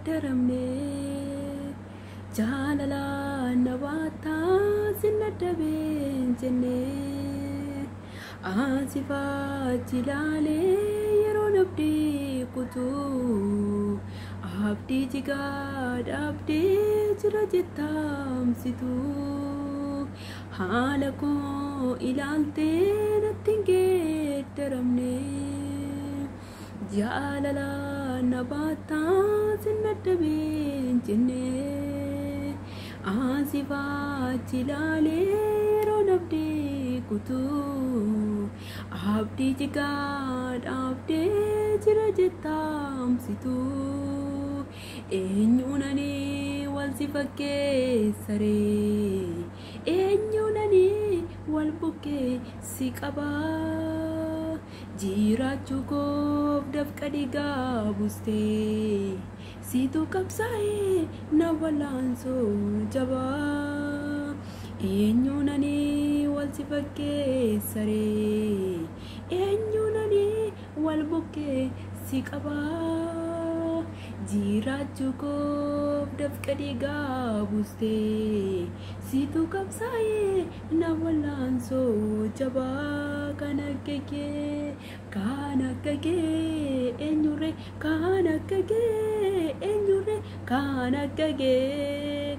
geeddaramne jaalalaan nabaataa sinna dabeen jenne asifaachi ilaalee yeroo abdii kutuu abdii jigaadha abdii jira jettaamsitu haala koo ilaaltee natti hin geeddaramne jaalalaan nabaataa sinna dabeen jenne asifaachi ilaalee yeroo abdii kutuu abdii jigaadha abdii jira jettaamsitu eenyuunani wal si fakkeessare eenyuunani wal bukkeessi qaba jiraachuu koof dafqa dhiigaa buustee situ qabsaa'ee na walaansoo jabaa eenyuunani wal si fakkeessare eenyuunani wal bukkeessi qaba jiraachuu koof dafqa dhiigaa buustee situ qabsaa'ee na walaansoo jabaa kan akka kee eenyurre kan akka kee eenyurre kan akka kee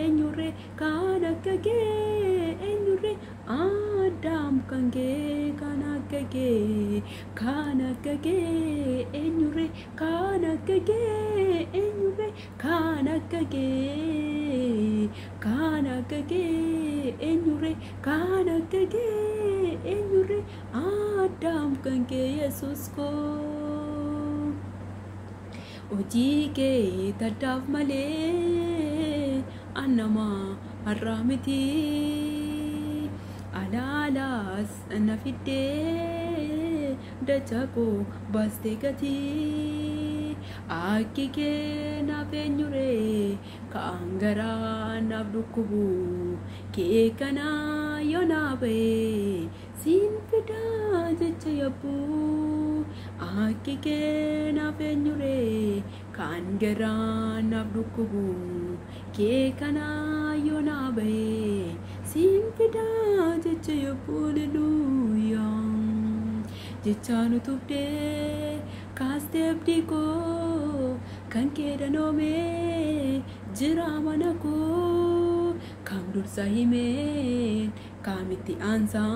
eenyurre kan akka kee eenyurre Adam kan kee kan akka kee eenyurre kan akka kee eenyurre kan akka kee eenyurre kan akka kee eenyurre Adam kan kee Yesus ko hojii kee taddaaf malee annama har'a miti alaalaas na fiddee dachaa koo baastee gatii akki kee naaf eenyurre kan garaa naaf dhukkubu kee kanaa yoo naa ba'e siin fidaa jecha yabbuu akki kee naaf eenyurre kan garaa naaf dhukkubu kee kanaa yoo naa ba'e siin fidaa jecha yabbuu haleluuyaa jechaan utubdee kaastee abdii koo kan kee danoomee jira mana koo kam dursa himeen kamitti aansaa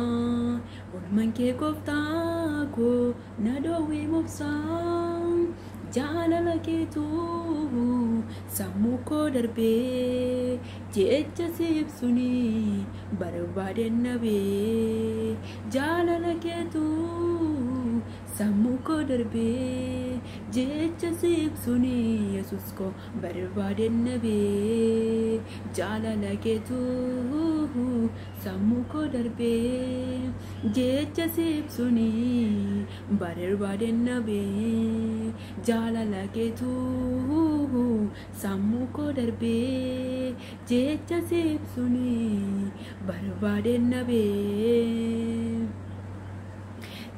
olman kee gooftaa koo na dhoowwee mobsaa jaalala keetu sammuu koo darbee jecha siibsuni barbaadeen nabee jaalala keetu sammuu koo darbee jecha siibsuni Yesus koo barbaadeen nabee jaalala keetu sammuu koo darbee jecha siibsuni barbaadeen nabee jaalala keetu sammuu koo darbee jecha siibsuni barbaadeen nabee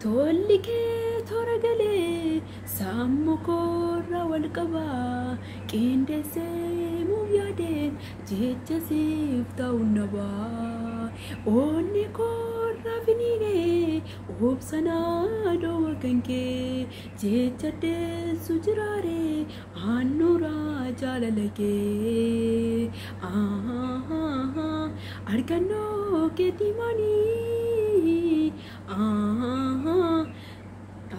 tolli kee toora galee sammuu koorra wal qabaa qindeessee muuf yaadeen jecha siif ta'uun nabaa onni koorra finiinee obsanaa dhoowwa kan kee jecha deessu jiraaree aannuuraa jaalala kee argannoo keetii manii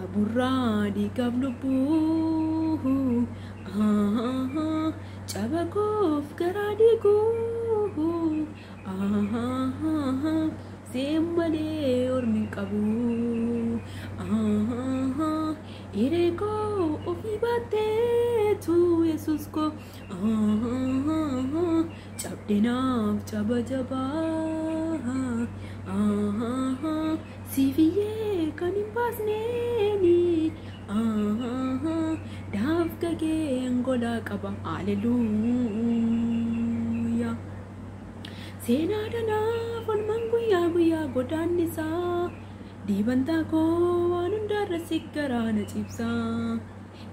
aburraa dhiigaaf lubbuu caba koof garaa dhiiguu seen malee ormi qabu hiree koo ofii baatteetu Yesus koo cabdinaaf caba jabaa siifiyee kan hin baasneeni daaf gageen golaa qaba haleluuyaa seenaa danaaf olman guyyaa guyyaa godaannisaa diibantaa koo waan hundaarra si garaa na cibsaa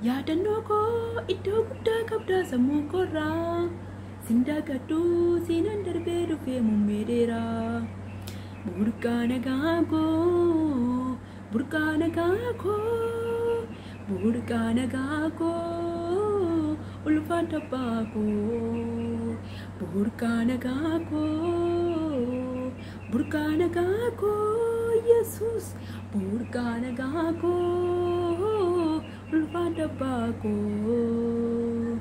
yaadannoo koo iddoo guddaa qabdaa sammuu koorraa sindaagadhuu siinan darbee dhufee mummee dheeraa burqaa nagaa koo burqaa nagaa koo burqaa nagaa koo ulfaata abbaa koo burqaa nagaa koo burqaa nagaa koo Yesuus burqaa nagaa koo ulfaata abbaa koo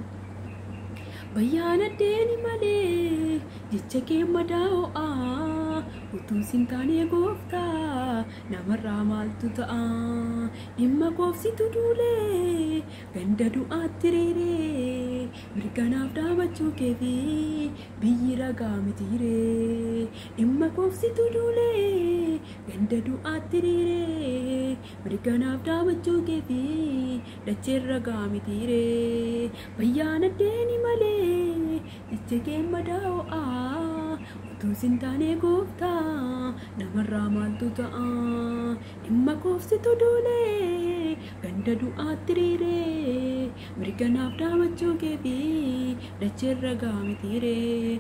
bayyaana deeni malee jecha kee madaa'o'aa utuu sin taane gooftaa namarraa maaltu ta'a dhimma koofsitu duulee ganda du'aatti reeree mirganaaf dhaabachuu keefi biyyi ragaa mitiiree dhimma koofsitu duulee ganda du'aatti reeree mirganaaf dhaabachuu keefi dacheen ragaa mitiiree bayyaana deeni malee jecha kee madaa'o'aa utuu sin taane gooftaa namarraa maaltu ta'a dhimma koofsitu duulee ganda du'aatti reeree mirganaaf dhaabachuu keefi dacheen ragaa mitiiree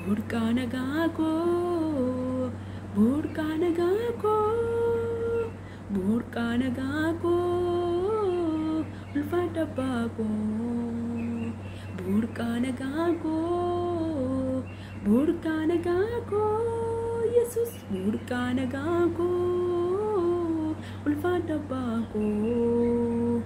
burqaa nagaa koo burqaa nagaa koo burqaa nagaa koo ulfaata abbaa koo burqaa nagaa koo burqaa nagaa koo Yesuus burqaa nagaa koo ulfaata abbaa koo